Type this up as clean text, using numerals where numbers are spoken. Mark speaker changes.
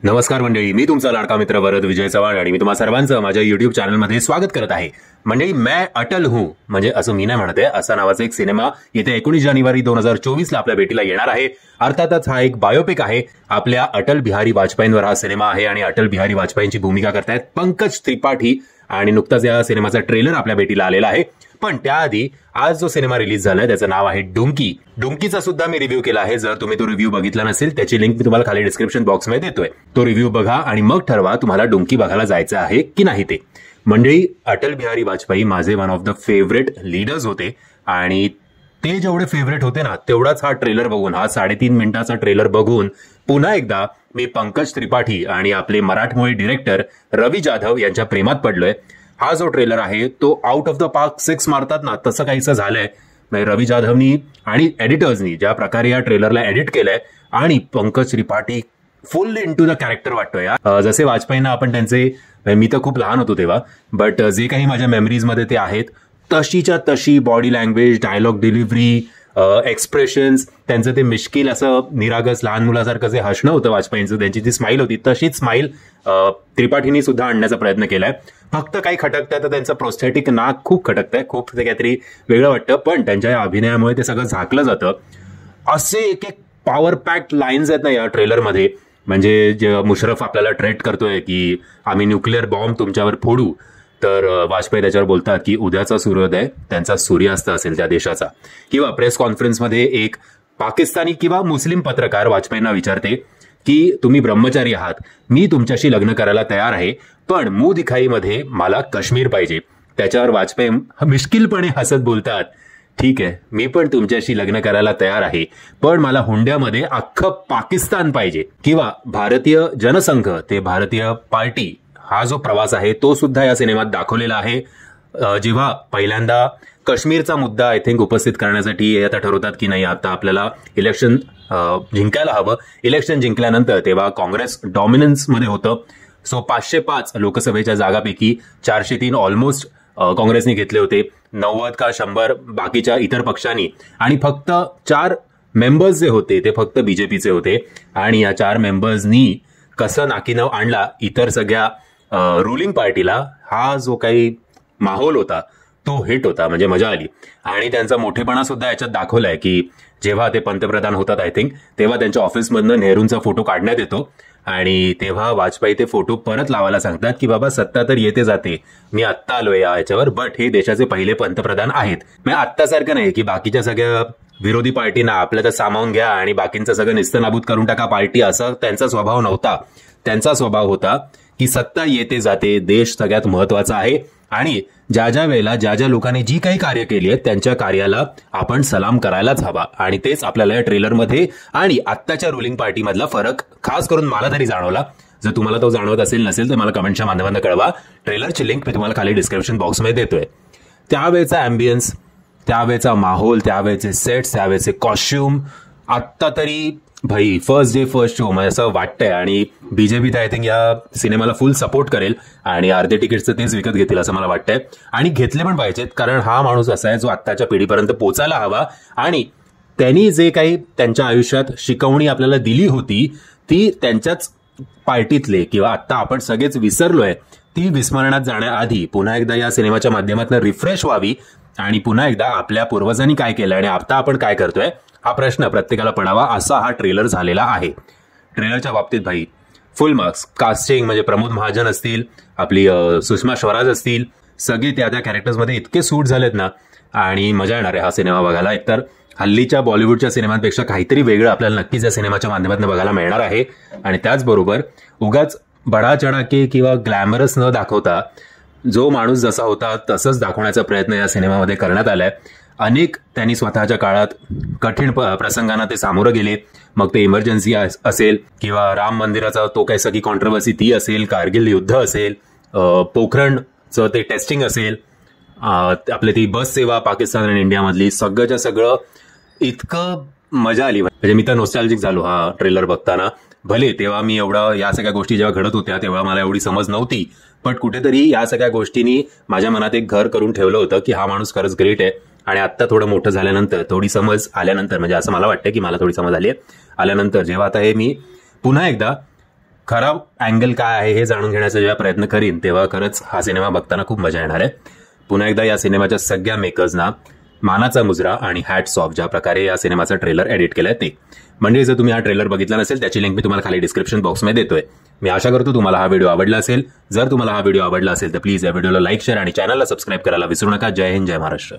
Speaker 1: नमस्कार मंडळी, मी तुमचा लाडका मित्र वरद विजय चव्हाण आणि मी तुम्हा सर्वांचं माझ्या युट्यूब चॅनलमध्ये स्वागत करत आहे. मंडळी, मैं अटल हूं म्हणजे असं मी नाही म्हणते, असा नावाचा एक सिनेमा येत्या 19 जानेवारी 2024 ला आपल्या भेटीला येणार आहे. अर्थातच हा एक बायोपिक आहे. आपल्या अटल बिहारी वाजपेयींवर हा सिनेमा आहे आणि अटल बिहारी वाजपेयींची भूमिका करतायत पंकज त्रिपाठी आणि नुकताच या सिनेमाचा ट्रेलर आपल्या भेटीला आलेला आहे. पण त्याआधी आज जो सिनेमा रिलीज झालाय त्याचं नाव आहे डुंकी. डुंकीचा सुद्धा मी रिव्ह्यू केला आहे. जर तुम्ही तो रिव्ह्यू बघितला नसेल त्याची लिंक मी तुम्हाला खाली डिस्क्रिप्शन बॉक्समध्ये देतोय. तो रिव्ह्यू बघा आणि मग ठरवा तुम्हाला डुंकी बघायला जायचं आहे की नाही ते. मंडळी, अटल बिहारी वाजपेयी माझे one of the favourite leaders होते आणि ते जेवढे फेवरेट होते ना तेवढाच हा ट्रेलर बघून, हा 3.5 मिनिटाचा ट्रेलर बघून पुन्हा एकदा मी पंकज त्रिपाठी आणि आपले मराठमोळी डिरेक्टर रवी जाधव यांच्या प्रेमात पडलोय. हा जो ट्रेलर आहे तो आउट ऑफ द पार्क 6 मारतात ना तसं काहीसं झालंय. रवी जाधवनी आणि एडिटर्सनी ज्या प्रकारे या ट्रेलरला एडिट केलंय आणि पंकज त्रिपाठी फुल इंटू द कॅरेक्टर वाटतोय. जसे वाजपेयींना आपण त्यांचे, मी तर खूप लहान होतो तेव्हा, बट जे काही माझ्या मेमरीजमध्ये ते आहेत तशीच्या तशी body language, dialogue delivery, expressions, त्यांचं ते मिश्किल असं निरागस लहान मुलासारखं जे हसणं होतं वाजपेयींचं, त्यांची जी स्माईल होती तशीच स्माईल त्रिपाठींनी सुद्धा आणण्याचा प्रयत्न केलाय. फक्त काही खटकतंय तर त्यांचं प्रोस्थेटिक नाक खूप खटकतंय, खूप ते काहीतरी वेगळं वाटतं, पण त्यांच्या या अभिनयामुळे ते सगळं झाकलं जातं. असे एक एक पॉवर पॅक्ड लाईन्स आहेत ना या ट्रेलरमध्ये. म्हणजे जे मुशरफ आपल्याला थ्रेट करतोय की आम्ही न्यूक्लिअर बॉम्ब तुमच्यावर फोडू, तर वाजपेयी त्याच्यावर बोलतात की उद्याचा सूर्योदय त्यांचा सूर्यास्त असेल त्या देशाचा. किंवा प्रेस कॉन्फरन्समध्ये एक पाकिस्तानी किंवा मुस्लिम पत्रकार वाजपेयींना विचारते की तुम्ही ब्रह्मचारी आहात, मी तुमच्याशी लग्न करायला तयार आहे, पण मुंह दिखाईमध्ये मला काश्मीर पाहिजे. त्याच्यावर वाजपेयी मिश्किलपणे हसत बोलतात, ठीक आहे, मी पण तुमच्याशी लग्न करायला तयार आहे, पण मला हुंड्यामध्ये अख्खं पाकिस्तान पाहिजे. किंवा भारतीय जनसंघ ते भारतीय पार्टी, हा जो प्रवास आहे तो सुद्धा या सिनेमात दाखवलेला आहे. जेव्हा पहिल्यांदा काश्मीरचा मुद्दा आय थिंक उपस्थित करण्यासाठी आता ठरवतात की नाही, आता आपल्याला इलेक्शन जिंकायला हवं. इलेक्शन जिंकल्यानंतर तेव्हा काँग्रेस डॉमिनन्समध्ये होतं. सो 505 लोकसभेच्या जागापैकी 403 ऑलमोस्ट काँग्रेसने घेतले होते, 90 का 100 बाकीच्या इतर पक्षांनी, आणि फक्त 4 मेंबर्स जे होते ते फक्त बीजेपीचे होते. आणि या 4 मेंबर्सनी कसं नाकीनव आणला इतर सगळ्या रुलिंग पार्टीला. हा जो काही माहोल होता तो हिट होता, म्हणजे मजा आली. आणि त्यांचा मोठेपणा सुद्धा याच्यात दाखवलाय की जेव्हा ते पंतप्रधान होतात आय थिंक, तेव्हा त्यांच्या ऑफिसमधनं नेहरूंचा फोटो काढण्यात येतो आणि तेव्हा वाजपेयी ते फोटो परत लावायला सांगतात की बाबा सत्ता तर येते जाते, मी आत्ता आलोय याच्यावर, बट हे देशाचे पहिले पंतप्रधान आहेत. म्हणजे आत्तासारखं नाही की बाकीच्या सगळ्या विरोधी पार्टीना आपल्या तर सामावून घ्या आणि बाकींचं सगळं निस्तनाबूत करून टाका पार्टी, असा त्यांचा स्वभाव नव्हता. त्यांचा स्वभाव होता की सत्ता येते जाते, देश सगळ्यात महत्वाचा आहे आणि ज्या ज्या वेळेला ज्या ज्या लोकांनी जी काही कार्य केली आहेत त्यांच्या कार्याला आपण सलाम करायलाच हवा. आणि तेच आपल्याला या ट्रेलरमध्ये आणि आत्ताच्या रुलिंग पार्टीमधला फरक खास करून मला तरी जाणवला. जर तुम्हाला तो जाणवत नसेल तर मला कमेंटच्या माध्यमातून कळवा. ट्रेलरची लिंक मी तुम्हाला खाली डिस्क्रिप्शन बॉक्समध्ये देतोय. त्यावेळेचा अँबियन्स, त्यावेळेचा माहोल, त्यावेळेचे सेट्स, त्यावेळेचे कॉस्ट्युम, आत्ता तरी भाई फर्स्ट डे फर्स्ट शो म्हणजे असं वाटतंय. आणि बीजेपी तर आय थिंक या सिनेमाला फुल सपोर्ट करेल आणि अर्धे तिकीटचं तेच विकत घेतील असं मला वाटतंय. आणि घेतले पण पाहिजेत, कारण हा माणूस असा आहे जो आत्ताच्या पिढीपर्यंत पोचायला हवा. आणि त्यांनी जे काही त्यांच्या आयुष्यात शिकवणी आपल्याला दिली होती ती त्यांच्याच पार्टीतले किंवा आत्ता आपण सगळेच विसरलोय, ती विस्मरणात जाण्याआधी पुन्हा एकदा या सिनेमाच्या माध्यमातून रिफ्रेश व्हावी आणि पुन्हा एकदा आपल्या पूर्वजांनी काय केलं आणि आता आपण काय करतोय हा प्रश्न प्रत्येकाला पडावा, असा हा ट्रेलर झालेला आहे. ट्रेलरच्या बाबतीत भाई फुल मार्क्स. कास्टिंग म्हणजे प्रमोद महाजन असतील, आपली सुषमा स्वराज असतील, सगळे त्या त्या कॅरेक्टर्समध्ये इतके सूट झालेत ना, आणि मजा येणार आहे हा सिनेमा बघायला. एकतर हल्लीच्या बॉलिवूडच्या सिनेमांपेक्षा काहीतरी वेगळं आपल्याला नक्कीच या सिनेमाच्या माध्यमातून बघायला मिळणार आहे. आणि त्याचबरोबर उगाच बडा चढाके किंवा ग्लॅमरस न दाखवता जो माणूस जसा होता तसंच दाखवण्याचा प्रयत्न या सिनेमामध्ये करण्यात आलाय. अनेक त्यांनी स्वतःच्या काळात कठीण प्रसंगांना ते सामोरं गेले, मग ते इमर्जन्सी असेल किंवा राम मंदिराचा तो काही सगळी कॉन्ट्रोवर्सी ती असेल, कारगिल युद्ध असेल, पोखरणचं ते टेस्टिंग असेल, आपली ती बस सेवा पाकिस्तान आणि इंडियामधली, सगळंच्या सगळं इतकं मजा आली. म्हणजे मी तर नॉस्टॅल्जिक झालो हा ट्रेलर बघताना. भले तेव्हा मी एवढं या सगळ्या गोष्टी जेव्हा घडत होत्या तेव्हा मला एवढी समज नव्हती, पण कुठेतरी या सगळ्या गोष्टींनी माझ्या मनात एक घर करून ठेवलं होतं की हा माणूस खरंच ग्रेट आहे. आणि आत्ता थोडं मोठं झाल्यानंतर, थोडी समज आल्यानंतर, म्हणजे असं मला वाटतं की मला थोडी समज आली आहे आल्यानंतर, जेव्हा आता हे मी पुन्हा एकदा खरा अँगल काय आहे हे जाणून घेण्याचा जेव्हा प्रयत्न करीन तेव्हा खरंच हा सिनेमा बघताना खूप मजा येणार आहे. पुन्हा एकदा या सिनेमाच्या सगळ्या मेकर्सना मानाचा मुजरा आणि हॅट्स ऑफ ज्या प्रकारे या सिनेमाचा ट्रेलर एडिट केलाय ते. म्हणजे जर तुम्ही हा ट्रेलर बघितला नसेल त्याची लिंक मी तुम्हाला खाली डिस्क्रिप्शन बॉक्समध्ये देतोय. मी आशा करतो तुम्हाला हा व्हिडिओ आवडला असेल. जर तुम्हाला हा व्हिडिओ आवडला असेल तर प्लीज या व्हिडिओला लाईक, शेअर आणि चॅनलला सबस्क्राईब करायला विसरू नका. जय हिंद, जय महाराष्ट्र.